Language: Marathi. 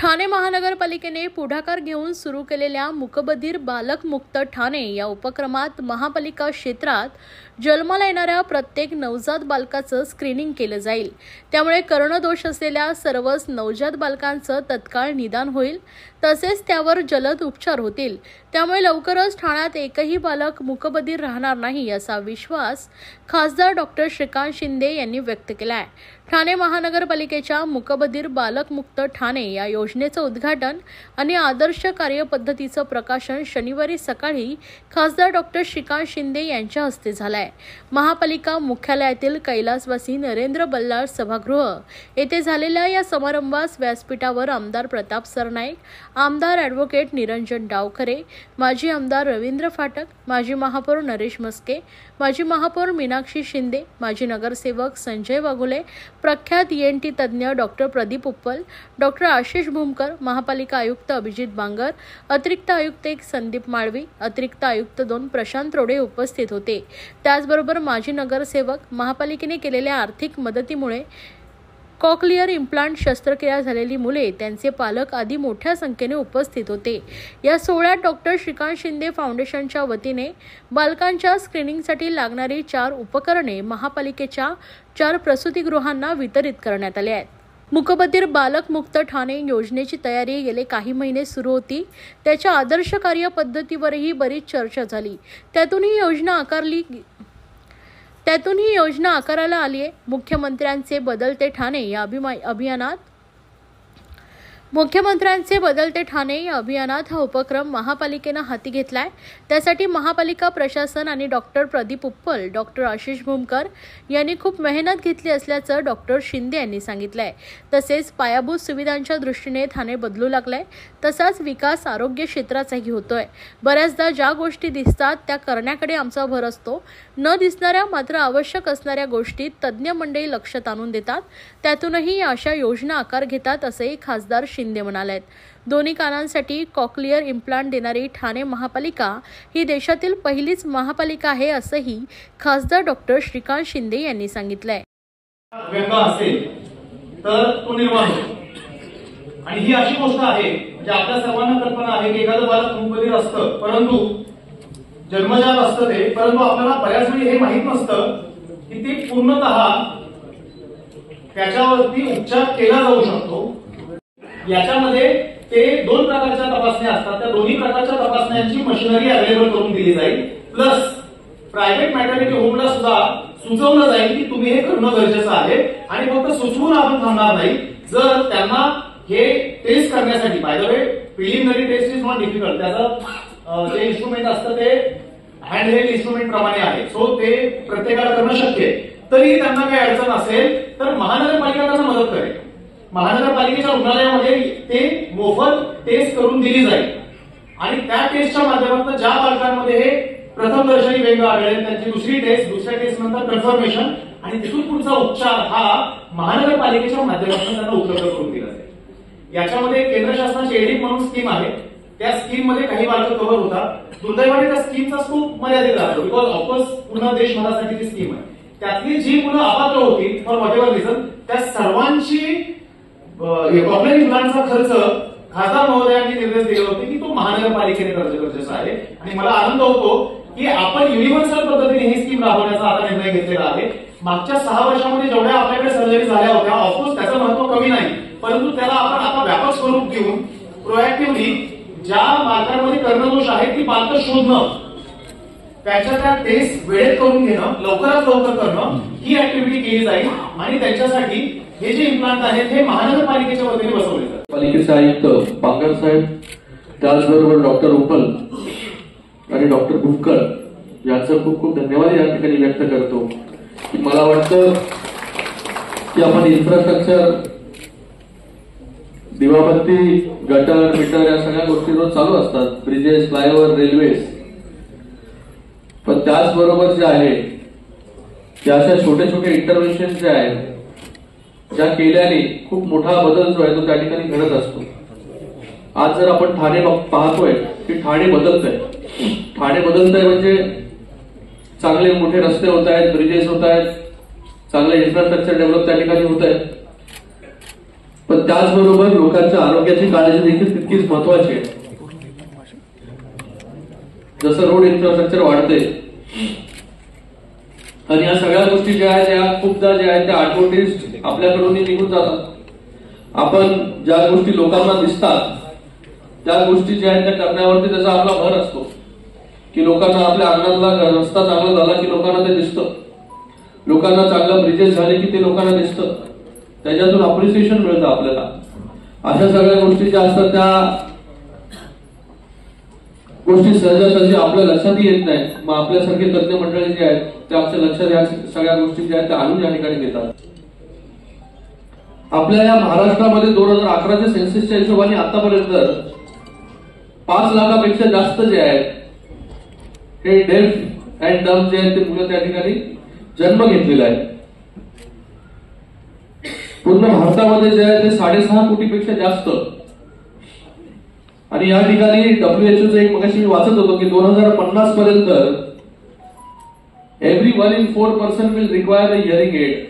ठाणे महानगरपालिकेने पुढाकार घेऊन सुरू केलेल्या मूकबधीर बालक मुक्त ठाणे या उपक्रमात महापालिका क्षेत्रात जन्माला येणाऱ्या प्रत्येक नवजात बालकाचं स्क्रीनिंग केलं जाईल। त्यामुळे कर्णदोष असलेल्या सर्वच नवजात बालकांचं तत्काळ निदान होईल, तसेच त्यावर जलद उपचार होतील। त्यामुळे लवकरच ठाण्यात एकही बालक मूकबधीर राहणार नाही असा विश्वास खासदार डॉक्टर श्रीकांत शिंदे यांनी व्यक्त केला आहे। ठाणे महानगरपालिकेच्या मूकबधीर बालक मुक्त ठाणे या योजनेचं उद्घाटन आणि आदर्श कार्यपद्धतीचं प्रकाशन शनिवारी सकाळी खासदार डॉक्टर श्रीकांत शिंदे यांच्या हस्ते झालंय। महापालिका मुख्यालयातील कैलासवासी नरेंद्र बल्लाळ सभागृह येथे झालेल्या या समारंभास व्यासपीठावर आमदार प्रताप सरनाईक, आमदार ॲडव्होकेट निरंजन डावखरे, माजी आमदार रवींद्र फाटक, माजी महापौर नरेश मस्के, माजी महापौर मीनाक्षी शिंदे, माजी नगरसेवक संजय वाघोले, प्रख्यात ENT तज्ञ डॉक्टर प्रदीप उप्पल, डॉक्टर आशिष भूमकर, महापालिका आयुक्त अभिजित बांगर, अतिरिक्त आयुक्त 1 संदीप माळवी, अतिरिक्त आयुक्त 2 प्रशांत रोडे उपस्थित होते। त्याचबरोबर माजी नगरसेवक, महापालिकेने केलेल्या आर्थिक मदतीमुळे कॉक्लिअर इम्प्लांट शस्त्रक्रिया झालेली मुले, त्यांचे पालक आदी मोठ्या संख्येने उपस्थित होते। या सोहळ्यात डॉक्टर श्रीकांत शिंदे फाउंडेशनच्या वतीने बालकांच्या स्क्रीनिंगसाठी लागणारी 4 उपकरणे महापालिकेच्या 4 प्रसूतिगृहांना वितरित करण्यात आले आहेत। मूकबधीर बालक मुक्त ठाणे योजनेची तयारी गेले काही महिने सुरू होती। त्याच्या आदर्श कार्यपद्धतीवरही बरीच चर्चा झाली। त्यातून ही योजना आकाराला आली आहे। मुख्यमंत्र्यांचे बदलते ठाणे या अभियानात हा उपक्रम महापालिकेने हाती घेतलाय। त्यासाठी महापालिका प्रशासन आणि डॉक्टर प्रदीप उप्पल, डॉक्टर आशिष भूमकर यांनी खूप मेहनत घेतली असल्याचं डॉक्टर शिंदे यांनी सांगितलंय। तसेच पायाभूत सुविधांच्या दृष्टीने ठाणे बदलू लागलंय, तसाच विकास आरोग्य क्षेत्राचाही होतोय। बऱ्याचदा ज्या गोष्टी दिसतात त्या करण्याकडे आमचा भर असतो, न दिसणाऱ्या मात्र आवश्यक असणाऱ्या गोष्टी तज्ज्ञ मंडळी लक्षात आणून देतात। त्यातूनही अशा योजना आकार घेतात असंही खासदार शिंदे म्हणालेत। दोन्ही कानांसाठी कॉक्लिअर इम्प्लांट देणारी ठाणे महापालिका ही देशातील पहिलीच महापालिका आहे असंही खासदार डॉक्टर श्रीकांत शिंदे यांनी सांगितलंय। तर तो निर्माण होतो आणि ही अशी गोष्ट आहे म्हणजे आपल्या सर्वांना कल्पना आहे की एखादं बालक मूकबधीर असतं, परंतु जन्मजात असतं ते, परंतु आपल्याला बऱ्याच वेळी हे माहित नसतं की ते पूर्णतः त्याच्यावरती उपचार केला जाऊ शकतो। याच्यामध्ये ते 2 प्रकारच्या तपासण्या असतात। त्या दोन्ही प्रकारच्या तपासण्यांची मशिनरी अवेलेबल करून दिली जाईल। प्लस प्रायव्हेट मॅटर्निटी होमला सुद्धा सुचवलं जाईल की तुम्ही हे करणं गरजेचं आहे आणि फक्त सुचवून आपण थांबणार नाही। जर त्यांना हे टेस्ट करण्यासाठी, by the way preliminary test is not difficult, त्याचं जे इन्स्ट्रुमेंट असतं ते हँडहेल्ड इन्स्ट्रुमेंट प्रमाणे आहे, सो ते प्रत्येकाला करणं शक्य आहे। तरी त्यांना काही अडचण असेल तर महानगरपालिका त्यांना मदत करेल। महानगरपालिकेच्या रुग्णालयामध्ये ते मोफत टेस्ट करून दिली जाईल आणि त्या टेस्टच्या माध्यमातून ज्या बालकांमध्ये हे प्रथमदर्शनी व्यंग आढळेल त्यांची दुसऱ्या टेस्ट नंतर कन्फर्मेशन आणि तिथून पुढचा उपचार हा महानगरपालिकेच्या माध्यमातून त्यांना उपलब्ध करून दिला जाईल। याच्यामध्ये केंद्र शासनाची एडिट म्हणून स्कीम आहे, त्या स्कीम मध्ये काही बालक कव्हर होतात। दुर्दैवाने त्या स्कीमचा स्कोप मर्यादित राहतो, बिकॉज ऑफकोर्स पूर्ण देशभरासाठी ती स्कीम आहे। त्यातली जी मुलं अपात्र होती फॉर व्हॉट एव्हर रिझन, त्या सर्वांची कॉक्लिअर इम्प्लांटचा खर्च खासदार महोदयांनी निर्देश दिले होते की तो महानगरपालिकेने खर्च गरजेचा आहे। आणि मला आनंद होतो की आपण युनिव्हर्सल पद्धतीने ही स्कीम राबवण्याचा आता निर्णय घेतलेला आहे। मागच्या 6 वर्षामध्ये जेवढ्या आपल्याकडे सर्जरी झाल्या होत्या, ऑफकोर्स त्याचं महत्व कमी नाही, परंतु त्याला आपण आता व्यापक स्वरूप घेऊन प्रोएक्टिव्हली ज्या बालकांमध्ये कर्णदोष आहेत ती बालकं शोधणं, त्याच्या त्या टेस्ट वेळेत करून घेणं, लवकरात लवकर करणं, ही ऍक्टिव्हिटी केली जाईल आणि त्यांच्यासाठी हे जे इम्प्लांट आहेत हे महानगरपालिकेच्या वतीने बसवले जातात। पालिकेचे आयुक्त बांगर साहेब, त्याचबरोबर डॉक्टर उप्पल आणि डॉक्टर भूमकर यांचं खूप खूप धन्यवाद या ठिकाणी व्यक्त करतो। मला वाटतं की आपण इन्फ्रास्ट्रक्चर, दिवाबत्ती, गटर, मीटर या सगळ्या गोष्टी रोज चालू असतात, ब्रिजेस, फ्लायओव्हर, रेल्वेज, पण त्याचबरोबर जे आहे त्या अशा छोटे छोटे इंटरव्हेन्शन जे आहेत ज्या केल्याने खूप मोठा बदल जो आहे तो त्या ठिकाणी घडत असतो। आज जर आपण ठाणे पाहतोय की ठाणे बदलतंय म्हणजे चांगले मोठे रस्ते होत आहेत, ब्रिजेस होत आहेत, चांगले इन्फ्रास्ट्रक्चर डेव्हलप त्या ठिकाणी होत आहे, पण त्याचबरोबर लोकांच्या आरोग्याची काळजी देखील तितकीच महत्वाची आहे. जसं रोड इन्फ्रास्ट्रक्चर वाढते आणि या सगळ्या गोष्टी ज्या आहेत त्या खूपदा ज्या आहेत त्या ऍडव्हर्टाइज आपल्याकडून निघून जातात. आपण ज्या गोष्टी लोकांना दिसतात त्या गोष्टी ज्या आहेत त्या करण्यावरती त्याचा आपला भर असतो की लोकांना आपल्या अंगणातला रस्ता चांगला झाला की लोकांना ते दिसतं, लोकांना चांगलं ब्रिजेस झाले की ते लोकांना दिसतं, त्याच्यातून अप्रिसिएशन मिळतं आपल्याला. अशा सगळ्या गोष्टी ज्या असतात त्या गोष्टी सहजासहजी आपल्या लक्षातही येत नाही. मग आपल्यासारखे तज्ञ मंडळी जे आहेत ते आमच्या लक्षात या सगळ्या गोष्टी ज्या आहेत त्या आणून या ठिकाणी घेतात. आपल्या या महाराष्ट्रामध्ये 2011च्या सेन्ससच्या हिशोबाने आतापर्यंत 5 लाखापेक्षा जास्त जे आहेत हे डेफ अँड डम्ब जे आहेत ते मुलं त्या ठिकाणी जन्म घेतलेला आहे. पूर्ण भारतामध्ये जे आहे ते 6.5 कोटीपेक्षा जास्त. आणि या ठिकाणी WHO एक मगाशी मी वाचत होतो की 2050 पर्यंत every 1 in 4 person will require a hearing aid.